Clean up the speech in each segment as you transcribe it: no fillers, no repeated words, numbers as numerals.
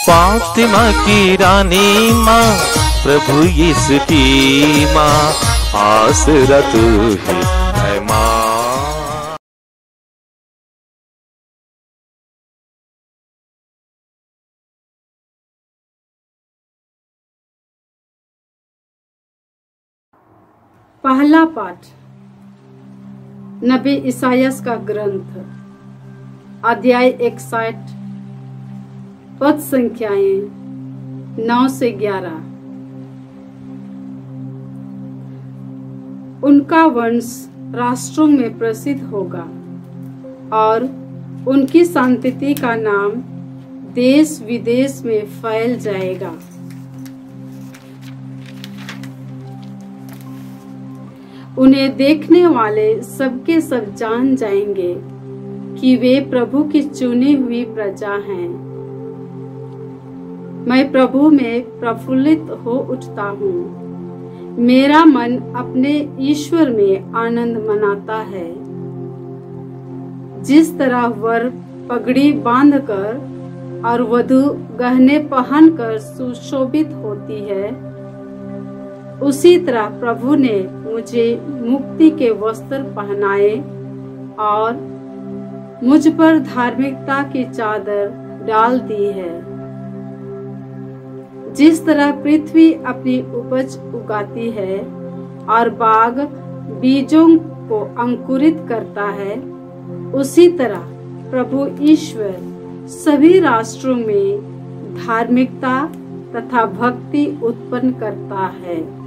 फातिमा की रानी माँ, प्रभु यीशु की माँ, आसरा तू ही है माँ। पहला पाठ नबी इसायास का ग्रंथ, अध्याय 61, पद संख्याएं 9 से 11। उनका वंश राष्ट्रों में प्रसिद्ध होगा और उनकी संतति का नाम देश विदेश में फैल जाएगा। उन्हें देखने वाले सबके सब जान जाएंगे कि वे प्रभु की चुनी हुई प्रजा हैं। मैं प्रभु में प्रफुल्लित हो उठता हूँ। मेरा मन अपने ईश्वर में आनंद मनाता है। जिस तरह वर पगड़ी बांधकर और वधू गहने पहनकर सुशोभित होती है, उसी तरह प्रभु ने मुझे मुक्ति के वस्त्र पहनाए और मुझ पर धार्मिकता की चादर डाल दी है। जिस तरह पृथ्वी अपनी उपज उगाती है और बाग बीजों को अंकुरित करता है, उसी तरह प्रभु ईश्वर सभी राष्ट्रों में धार्मिकता तथा भक्ति उत्पन्न करता है।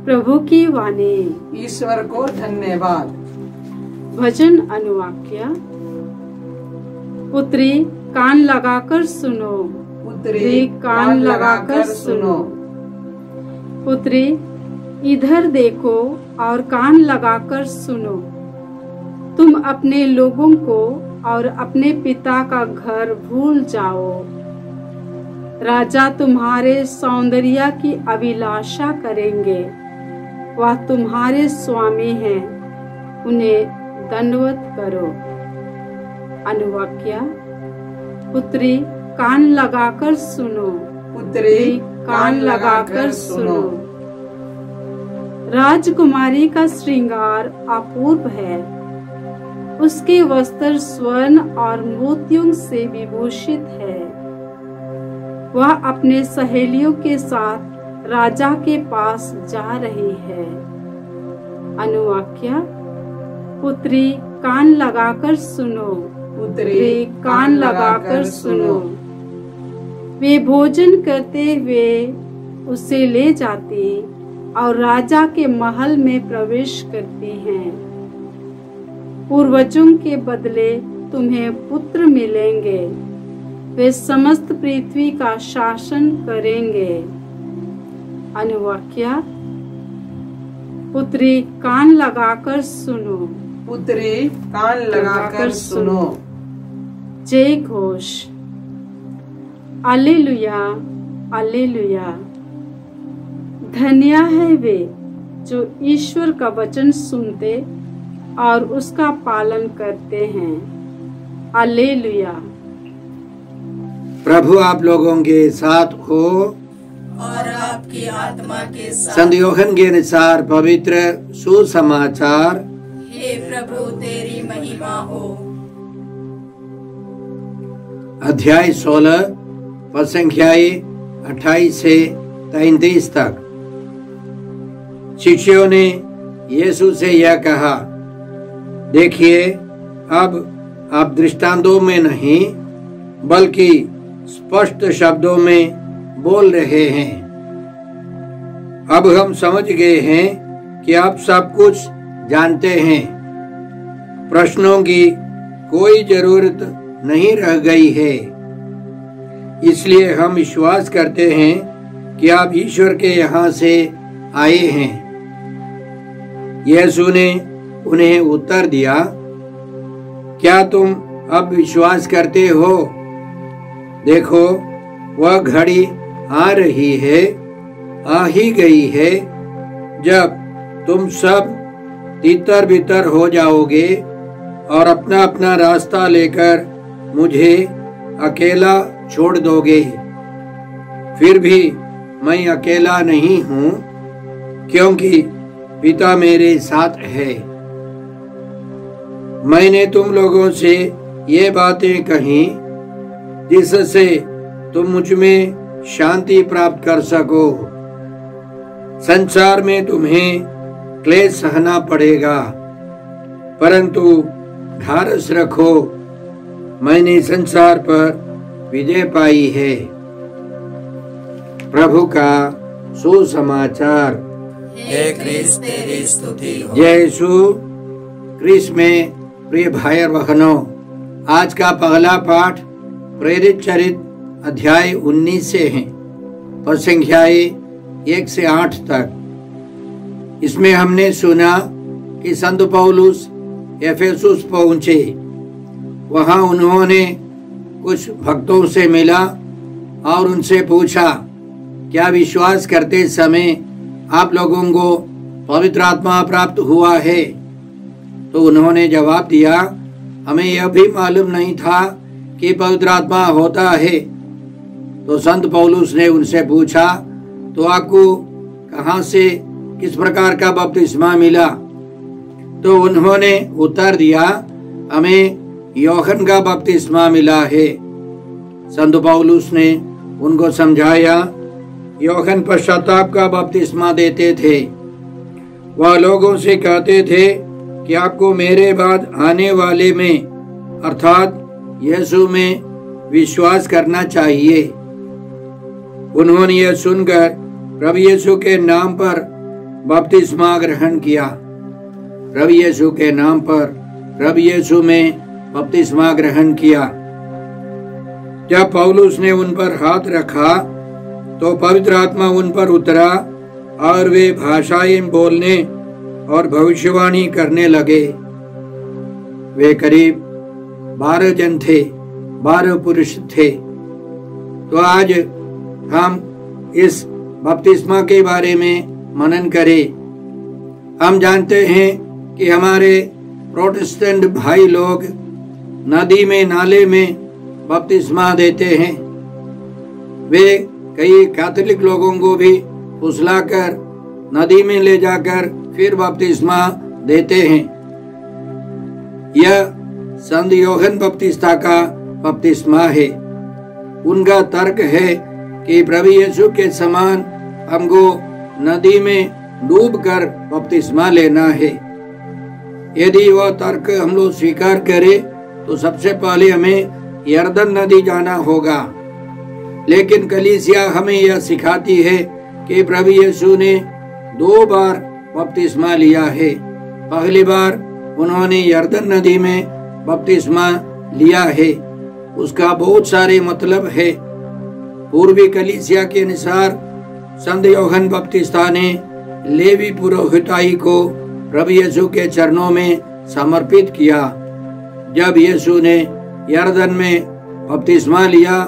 प्रभु की वाणी। ईश्वर को धन्यवाद। भजन अनुवाक्य। पुत्री कान लगाकर सुनो, पुत्री कान लगाकर सुनो। पुत्री इधर देखो और कान लगाकर सुनो। तुम अपने लोगों को और अपने पिता का घर भूल जाओ। राजा तुम्हारे सौंदर्य की अभिलाषा करेंगे। वह तुम्हारे स्वामी हैं, उन्हें दंडवत करो। अनुवाक्य। पुत्री कान लगाकर सुनो, पुत्री कान लगाकर सुनो। राजकुमारी का श्रृंगार अपूर्व है। उसके वस्त्र स्वर्ण और मोतियों से विभूषित है। वह अपने सहेलियों के साथ राजा के पास जा रही है। अनुवाक्य। पुत्री कान लगाकर सुनो, पुत्री कान लगाकर सुनो। वे भोजन करते हुए उसे ले जाती और राजा के महल में प्रवेश करती हैं। पूर्वजों के बदले तुम्हें पुत्र मिलेंगे। वे समस्त पृथ्वी का शासन करेंगे। अनुवाक्य। पुत्री कान लगाकर सुनो, पुत्री कान लगाकर सुनो। जय घोष। alleluia, alleluia। धन्य है वे जो ईश्वर का वचन सुनते और उसका पालन करते हैं। alleluia। प्रभु आप लोगों के साथ हो और आपकी आत्मा के साथ। संत यूहन्ना के अनुसार पवित्र सुसमाचार। हे प्रभु तेरी महिमा हो। अध्याय 16 पद संख्याएं 28 से 33 तक। शिष्यों ने यीशु से यह कहा, देखिए अब आप दृष्टांतों में नहीं बल्कि स्पष्ट शब्दों में बोल रहे हैं। अब हम समझ गए हैं कि आप सब कुछ जानते हैं। प्रश्नों की कोई जरूरत नहीं रह गई है। इसलिए हम विश्वास करते हैं कि आप ईश्वर के यहाँ से आए हैं। यीशु ने उन्हें उत्तर दिया, क्या तुम अब विश्वास करते हो? देखो वह घड़ी आ रही है, आ ही गई है, जब तुम सब तितर बितर हो जाओगे और अपना अपना रास्ता लेकर मुझे अकेला छोड़ दोगे। फिर भी मैं अकेला नहीं हूँ, क्योंकि पिता मेरे साथ है। मैंने तुम लोगों से ये बातें कही जिससे तुम मुझ में शांति प्राप्त कर सको। संसार में तुम्हें क्लेश सहना पड़ेगा, परंतु ढारस रखो, मैंने संसार पर विजय पाई है। प्रभु का सुसमाचार। हे क्रिस्त तेरी स्तुति हो। जय यीशु क्रिस्त में प्रिय भाई और बहनों, आज का पहला पाठ प्रेरित चरित्र अध्याय 19 से है और संख्याएं 1 से 8 तक। इसमें हमने सुना कि संत पौलुस एफेसुस पहुंचे। वहां उन्होंने कुछ भक्तों से मिला और उनसे पूछा, क्या विश्वास करते समय आप लोगों को पवित्र आत्मा प्राप्त हुआ है? तो उन्होंने जवाब दिया, हमें यह भी मालूम नहीं था कि पवित्र आत्मा होता है। तो संत पौलुस ने उनसे पूछा, तो आपको कहां से किस प्रकार का बपतिस्मा मिला? तो उन्होंने उत्तर दिया, हमें यूहन्ना का बपतिस्मा मिला है। संत पौलुस ने उनको समझाया, यूहन्ना पश्चाताप का बपतिस्मा देते थे। वह लोगों से कहते थे कि आपको मेरे बाद आने वाले में अर्थात यीशु में विश्वास करना चाहिए। उन्होंने यह सुनकर प्रभु यीशु के नाम पर बपतिस्मा ग्रहण किया। प्रभु यीशु के नाम पर प्रभु यीशु में बपतिस्मा ग्रहण किया। जब पौलुस ने उन पर हाथ रखा तो पवित्र आत्मा उन पर उतरा और वे भाषाएं बोलने और भविष्यवाणी करने लगे। वे करीब 12 जन थे, 12 पुरुष थे। तो आज हम इस बपतिस्मा के बारे में मनन करें। हम जानते हैं कि हमारे प्रोटेस्टेंट भाई लोग नदी में, नाले में बपतिस्मा देते हैं। वे कई कैथोलिक लोगों को भी फुसलाकर नदी में ले जाकर फिर बपतिस्मा देते हैं। यह संत यूहन्ना बपतिस्ता का बपतिस्मा है। उनका तर्क है कि प्रभु यीशु के समान हमको नदी में डूबकर बपतिस्मा लेना है। यदि वह तर्क हम लोग स्वीकार करें तो सबसे पहले हमें यरदन नदी जाना होगा। लेकिन कलीसिया हमें यह सिखाती है कि प्रभु यीशु ने 2 बार बपतिस्मा लिया है। पहली बार उन्होंने यरदन नदी में बपतिस्मा लिया है। उसका बहुत सारे मतलब है। पूर्वी कलीसिया के अनुसार संत यूहन्ना बपतिस्ता ने लेवी पुरोहिताई को प्रभु यीशु के चरणों में समर्पित किया। जब यीशु ने यरदन में बपतिस्मा लिया,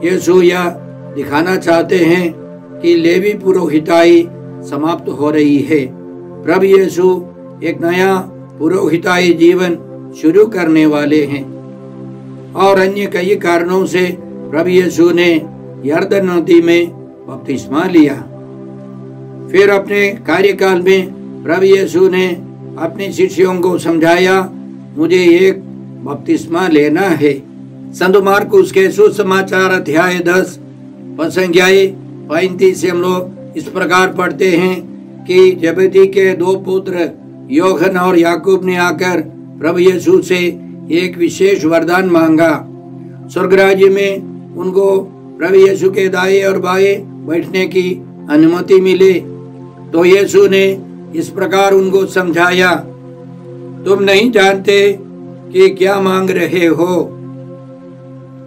यीशु यह दिखाना चाहते हैं कि लेवी पुरोहिताई समाप्त हो रही है। प्रभु यीशु एक नया पुरोहिताई जीवन शुरू करने वाले हैं और अन्य कई कारणों से प्रभु यीशु ने यरदन नदी में बपतिस्मा लिया। फिर अपने कार्यकाल में प्रभु यीशु ने अपने शिष्यों को समझाया, मुझे एक बपतिस्मा लेना है। संत मार्कुस के सुसमाचार अध्याय 10 संख्याएं 35 से हम लोग इस प्रकार पढ़ते हैं कि जबेदी के 2 पुत्र यूहन्ना और याकूब ने आकर प्रभु यीशु से एक विशेष वरदान मांगा। स्वर्ग राज्य में उनको प्रभु यीशु के दाएं और बाएं बैठने की अनुमति मिले। तो यीशु ने इस प्रकार उनको समझाया, तुम नहीं जानते कि क्या मांग रहे हो।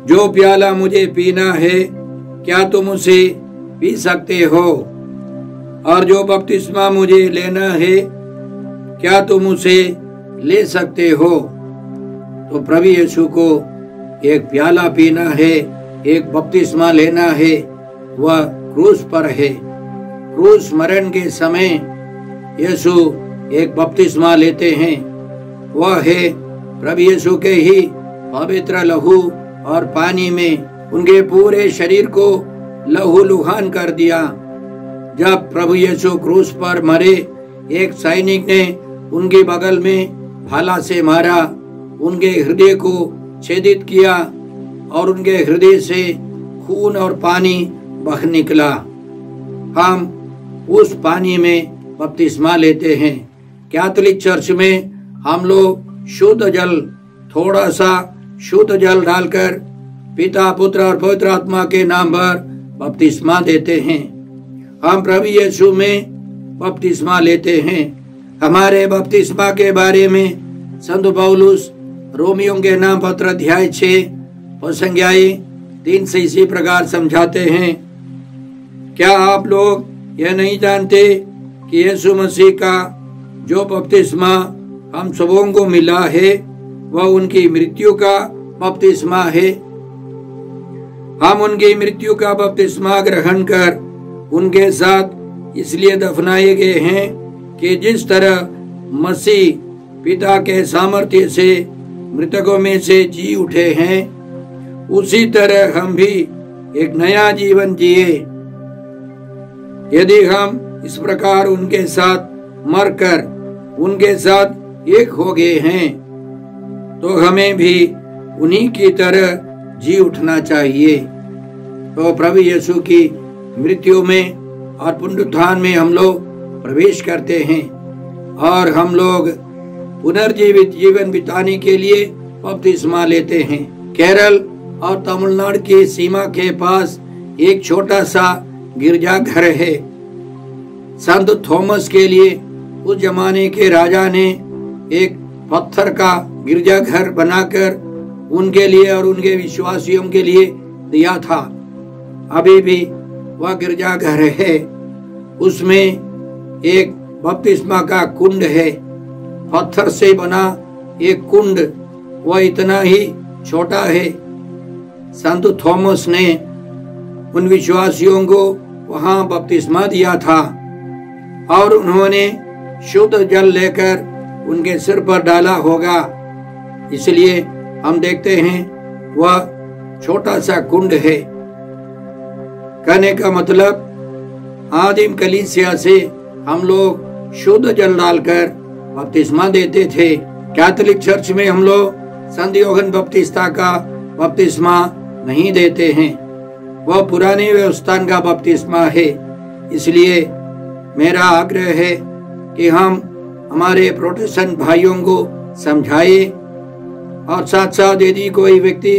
जो प्याला मुझे पीना है, क्या तुम उसे पी सकते हो? और जो बपतिस्मा मुझे लेना है, क्या तुम उसे ले सकते हो? तो प्रभु यीशु को एक प्याला पीना है, एक बपतिस्मा लेना है, वह क्रूस पर है। क्रूस मरण के समय यीशु एक बपतिस्मा लेते हैं। वह है प्रभु यीशु के ही पवित्र लहू और पानी में उनके पूरे शरीर को लहूलुहान कर दिया। जब प्रभु यीशु क्रूस पर मरे, एक सैनिक ने उनके बगल में भाला से मारा, उनके हृदय को छेदित किया और उनके हृदय से खून और पानी बह निकला। हम उस पानी में बपतिस्मा लेते हैं। कैथोलिक चर्च में हम लोग शुद्ध जल, थोड़ा सा शुद्ध जल डालकर पिता, पुत्र और पवित्र आत्मा के नाम पर बपतिस्मा देते हैं। हम प्रभु यीशु में बपतिस्मा लेते हैं। हमारे बपतिस्मा के बारे में संत पौलुस रोमियों के नाम पत्र अध्याय 6 संज्ञाएं 3 से इसी प्रकार समझाते हैं। क्या आप लोग यह नहीं जानते कि यीशु मसीह का जो बपतिस्मा हम सबों को मिला है वह उनकी मृत्यु का बपतिस्मा है। हम उनकी मृत्यु का बपतिस्मा ग्रहण कर उनके साथ इसलिए दफनाए गए हैं कि जिस तरह मसीह पिता के सामर्थ्य से मृतकों में से जी उठे हैं, उसी तरह हम भी एक नया जीवन जिए। यदि हम इस प्रकार उनके साथ मरकर उनके साथ एक हो गए हैं, तो हमें भी उन्हीं की तरह जी उठना चाहिए। तो प्रभु यीशु की मृत्यु में और पुनरुत्थान में हम लोग प्रवेश करते हैं और हम लोग पुनर्जीवित जीवन बिताने के लिए बपतिस्मा लेते हैं। केरल और तमिलनाडु की सीमा के पास एक छोटा सा गिरजाघर है। संत थॉमस के लिए उस जमाने के राजा ने एक पत्थर का गिरजाघर बनाकर उनके लिए और उनके विश्वासियों के लिए दिया था। अभी भी वह गिरजाघर है। उसमें एक बपतिस्मा का कुंड है, पत्थर से बना एक कुंड, वह इतना ही छोटा है। संत थॉमस ने उन विश्वासियों को वहां बपतिस्मा दिया था और उन्होंने शुद्ध जल लेकर उनके सिर पर डाला होगा। इसलिए हम देखते हैं वह छोटा सा कुंड है। कहने का मतलब आदिम कलीसिया से हम लोग शुद्ध जल डालकर बपतिस्मा देते थे। कैथोलिक चर्च में हम लोग संत यूहन्ना बपतिस्ता का बपतिस्मा नहीं देते हैं, वह पुराने व्यवस्था का बपतिस्मा है। इसलिए मेरा आग्रह है कि हम हमारे प्रोटेस्टेंट भाइयों को समझाए और साथ साथ यदि कोई व्यक्ति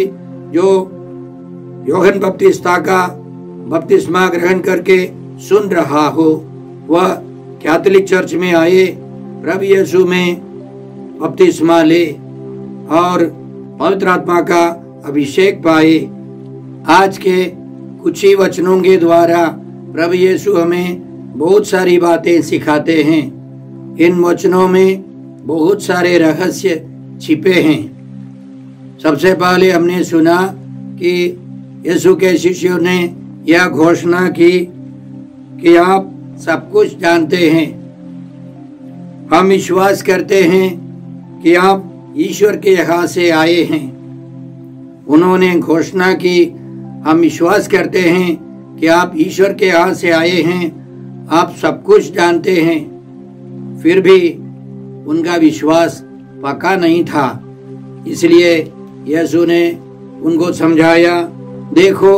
जो यूहन्ना बपतिस्ता का बपतिस्मा ग्रहण करके सुन रहा हो, वह कैथोलिक चर्च में आए, प्रभु यीशु में बपतिस्मा ले और पवित्र आत्मा का अभिषेक पाए। आज के कुछ ही वचनों के द्वारा प्रभु यीशु हमें बहुत सारी बातें सिखाते हैं। इन वचनों में बहुत सारे रहस्य छिपे हैं। सबसे पहले हमने सुना कि यीशु के शिष्यों ने यह घोषणा की कि आप सब कुछ जानते हैं। हम विश्वास करते हैं कि आप ईश्वर के यहाँ से आए हैं। उन्होंने घोषणा की, हम विश्वास करते हैं कि आप ईश्वर के यहाँ से आए हैं, आप सब कुछ जानते हैं। फिर भी उनका विश्वास पक्का नहीं था। इसलिए यीशु ने उनको समझाया, देखो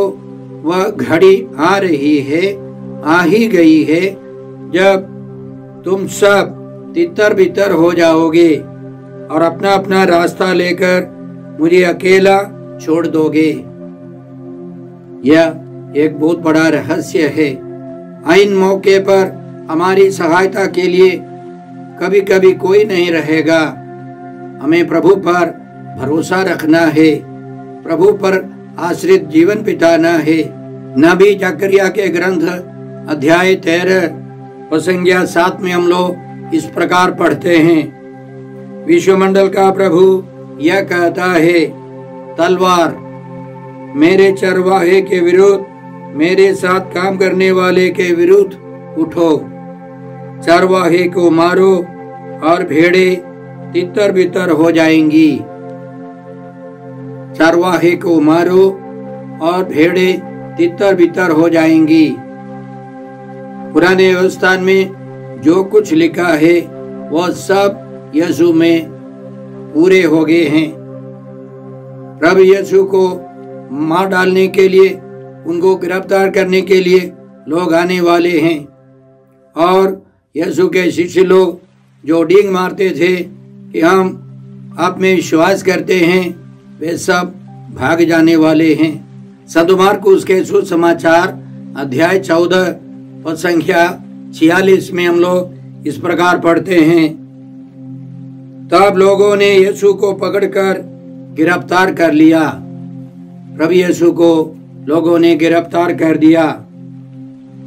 वह घड़ी आ रही है, आ ही गई है, जब तुम सब तितर बितर हो जाओगे और अपना अपना रास्ता लेकर मुझे अकेला छोड़ दोगे। यह एक बहुत बड़ा रहस्य है। आइन मौके पर हमारी सहायता के लिए कभी कभी कोई नहीं रहेगा। हमें प्रभु पर भरोसा रखना है, प्रभु पर आश्रित जीवन बिताना है। नबी जकरिया के ग्रंथ अध्याय 13 संज्ञा 7 में हम लोग इस प्रकार पढ़ते हैं, विश्वमंडल का प्रभु यह कहता है, तलवार मेरे चरवाहे के विरुद्ध, मेरे साथ काम करने वाले के विरुद्ध उठो। चरवाहे को मारो और भेड़े तितर बितर हो जाएंगी। चरवाहे को मारो और भेड़े तितर बितर हो जाएंगी। पुराने व्यवस्था में जो कुछ लिखा है वह सब यीशु में पूरे हो गए हैं। प्रभु यीशु को मार डालने के लिए, उनको गिरफ्तार करने के लिए लोग आने वाले हैं और यीशु के शिष्य लोग जो डींग मारते थे कि हम आप में विश्वास करते हैं, वे सब भाग जाने वाले हैं। संत मार्कुस के सुसमाचार अध्याय 14 पद संख्या 46 में हम लोग इस प्रकार पढ़ते हैं, तब लोगों ने यीशु को पकड़कर गिरफ्तार कर लिया। प्रभु यीशु को लोगों ने गिरफ्तार कर दिया।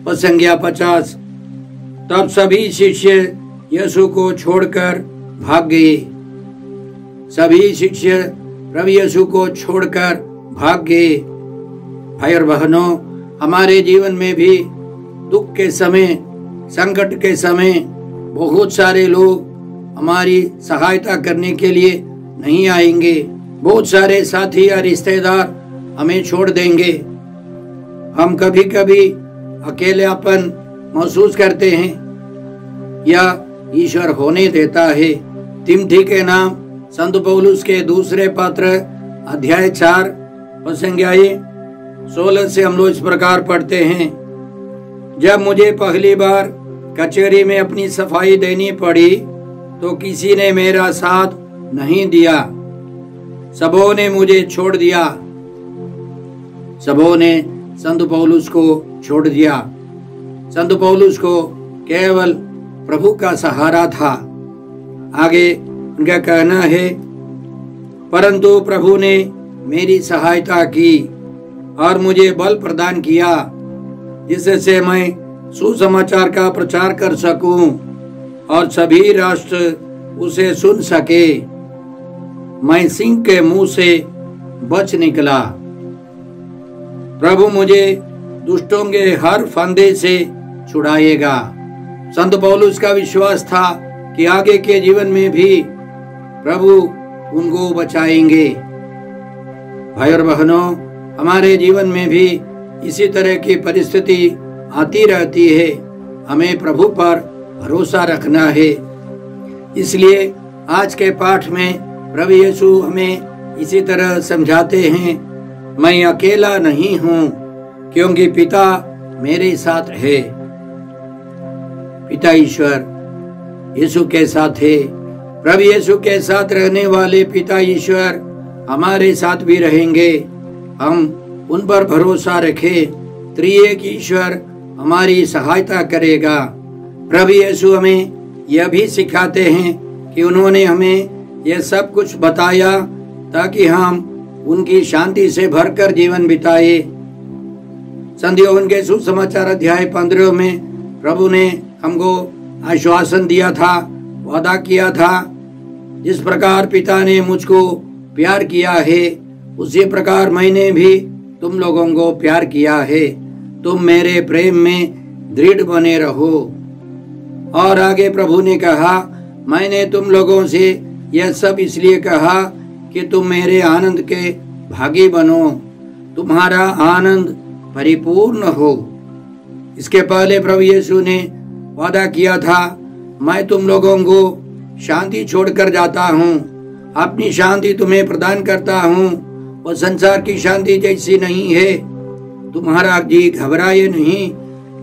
पद संख्या 50, तब सभी शिष्य यीशु को छोड़कर भाग गए। सभी शिष्य प्रभु यीशु को छोड़कर भाग गए। भाई और बहनों, हमारे जीवन में भी दुख के समय, संकट के समय बहुत सारे लोग हमारी सहायता करने के लिए नहीं आएंगे। बहुत सारे साथी या रिश्तेदार हमें छोड़ देंगे। हम कभी कभी अकेलापन महसूस करते हैं या ईश्वर होने देता है। तिमोथी के नाम संत पौलुस के दूसरे पत्र अध्याय 4 पद संख्या 16 से हम लोग इस प्रकार पढ़ते हैं, जब मुझे पहली बार कचहरी में अपनी सफाई देनी पड़ी तो किसी ने मेरा साथ नहीं दिया। सबों ने मुझे छोड़ दिया। सबों ने संत पौलुस को छोड़ दिया। संत पौलुस को केवल प्रभु का सहारा था। आगे उनका कहना है, परंतु प्रभु ने मेरी सहायता की और मुझे बल प्रदान किया, जिससे मैं सुसमाचार का प्रचार कर सकूं और सभी राष्ट्र उसे सुन सके। मैं सिंह के मुंह से बच निकला। प्रभु मुझे दुष्टों के हर फंदे से छुड़ाएगा। संत पौलुस का विश्वास था कि आगे के जीवन में भी प्रभु उनको बचाएंगे। भाई और बहनों, हमारे जीवन में भी इसी तरह की परिस्थिति आती रहती है। हमें प्रभु पर भरोसा रखना है। इसलिए आज के पाठ में प्रभु यीशु हमें इसी तरह समझाते हैं, मैं अकेला नहीं हूँ क्योंकि पिता मेरे साथ है। पिता ईश्वर यीशु के साथ है। प्रभु यीशु के साथ रहने वाले पिता ईश्वर हमारे साथ भी रहेंगे। हम उन पर भरोसा रखें। त्रिएक ईश्वर हमारी सहायता करेगा। प्रभु यीशु हमें यह भी सिखाते हैं कि उन्होंने हमें यह सब कुछ बताया ताकि हम उनकी शांति से भरकर जीवन बिताए। संत यूहन्ना के सुसमाचार अध्याय 15 में प्रभु ने हमको आश्वासन दिया था, वादा किया था, जिस प्रकार पिता ने मुझको प्यार किया है उसी प्रकार मैंने भी तुम लोगों को प्यार किया है। तुम मेरे प्रेम में दृढ़ बने रहो। और आगे प्रभु ने कहा, मैंने तुम लोगों से यह सब इसलिए कहा कि तुम मेरे आनंद के भागी बनो, तुम्हारा आनंद परिपूर्ण हो। इसके पहले प्रभु यीशु ने वादा किया था, मैं तुम लोगों को शांति छोड़कर जाता हूँ, अपनी शांति तुम्हें प्रदान करता हूँ। और संसार की शांति जैसी नहीं है। तुम्हारा जी घबराए नहीं,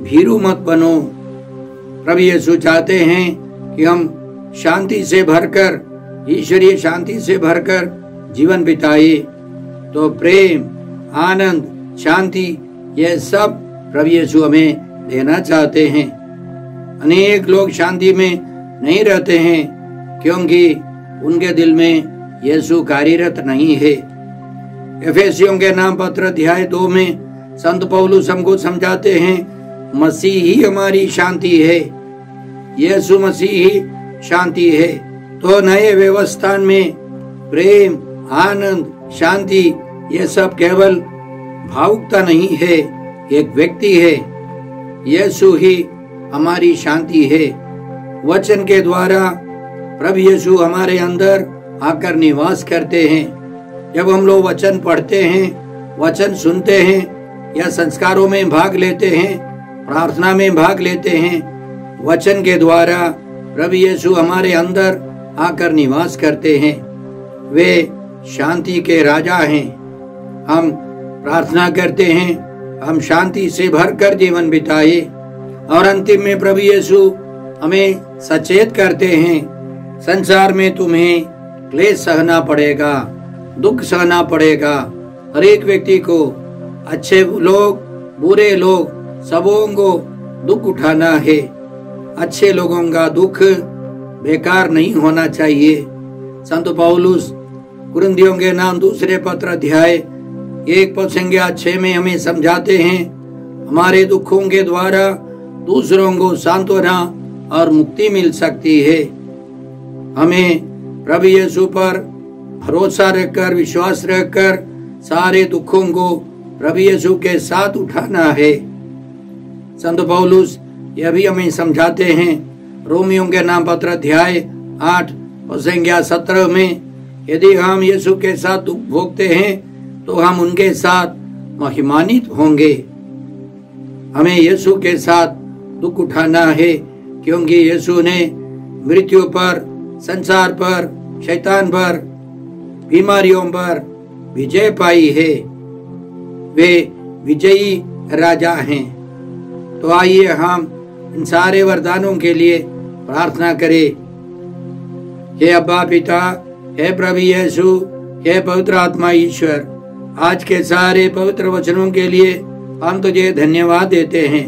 भीरू मत बनो। प्रभु यीशु चाहते हैं कि हम शांति से भरकर, ईश्वरीय शांति से भरकर जीवन बिताए। तो प्रेम, आनंद, शांति, यह सब प्रभु यीशु हमें देना चाहते हैं। अनेक लोग शांति में नहीं रहते हैं क्योंकि उनके दिल में यीशु कार्यरत नहीं है। एफेसियों के नाम पत्र अध्याय 2 में संत पौलुस हमको समझाते हैं, मसीह ही हमारी शांति है। यीशु मसीह ही शांति है। तो नए व्यवस्था में प्रेम, आनंद, शांति, ये सब केवल भावुकता नहीं है, एक व्यक्ति है। यीशु ही हमारी शांति है। वचन के द्वारा प्रभु यीशु हमारे अंदर आकर निवास करते हैं। जब हम लोग वचन पढ़ते हैं, वचन सुनते हैं या संस्कारों में भाग लेते हैं, प्रार्थना में भाग लेते हैं, वचन के द्वारा प्रभु यीशु हमारे अंदर आकर निवास करते हैं। वे शांति के राजा हैं। हम प्रार्थना करते हैं, हम शांति से भरकर जीवन बिताए। और अंतिम में प्रभु यीशु हमें सचेत करते हैं, संसार में तुम्हें क्लेश सहना पड़ेगा, दुख सहना पड़ेगा। हर एक व्यक्ति को, अच्छे लोग बुरे लोग सबों को दुख उठाना है। अच्छे लोगों का दुख बेकार नहीं होना चाहिए। संत पौलुस कुरिन्थियों के नाम दूसरे पत्र अध्याय 1:6 में हमें समझाते हैं, हमारे दुखों के द्वारा दूसरों को सांत्वना और मुक्ति मिल सकती है। हमें प्रभु यीशु पर भरोसा रखकर, विश्वास रखकर सारे दुखों को प्रभु यीशु के साथ उठाना है। संत पौलुस यह भी हमें समझाते हैं रोमियों के नाम पत्र अध्याय 8:17 में, यदि हम यीशु के साथ दुख भोगते हैं तो हम उनके साथ महिमान्वित होंगे। हमें यीशु के साथ दुख उठाना है, क्योंकि यीशु ने मृत्यु पर, संसार पर, शैतान पर, बीमारियों पर विजय पाई है। वे विजयी राजा हैं। तो आइए हम इन सारे वरदानों के लिए प्रार्थना करें। हे अब्बा पिता, हे प्रभु यीशु, हे पवित्र आत्मा ईश्वर, आज के सारे पवित्र वचनों के लिए हम तुझे धन्यवाद देते हैं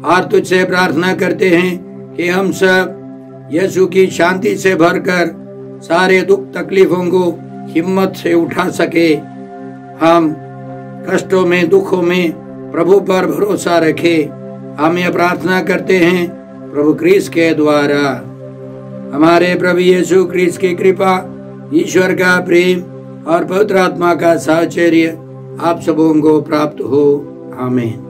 और तुझसे प्रार्थना करते हैं कि हम सब यीशु की शांति से भरकर सारे दुख तकलीफों को हिम्मत से उठा सके। हम कष्टों में, दुखों में प्रभु पर भरोसा रखें। हम यह प्रार्थना करते हैं प्रभु क्रिस्त के द्वारा। हमारे प्रभु यीशु क्रिस्त की कृपा, ईश्वर का प्रेम और पवित्र आत्मा का साहचर्य आप सबों को प्राप्त हो। आमीन।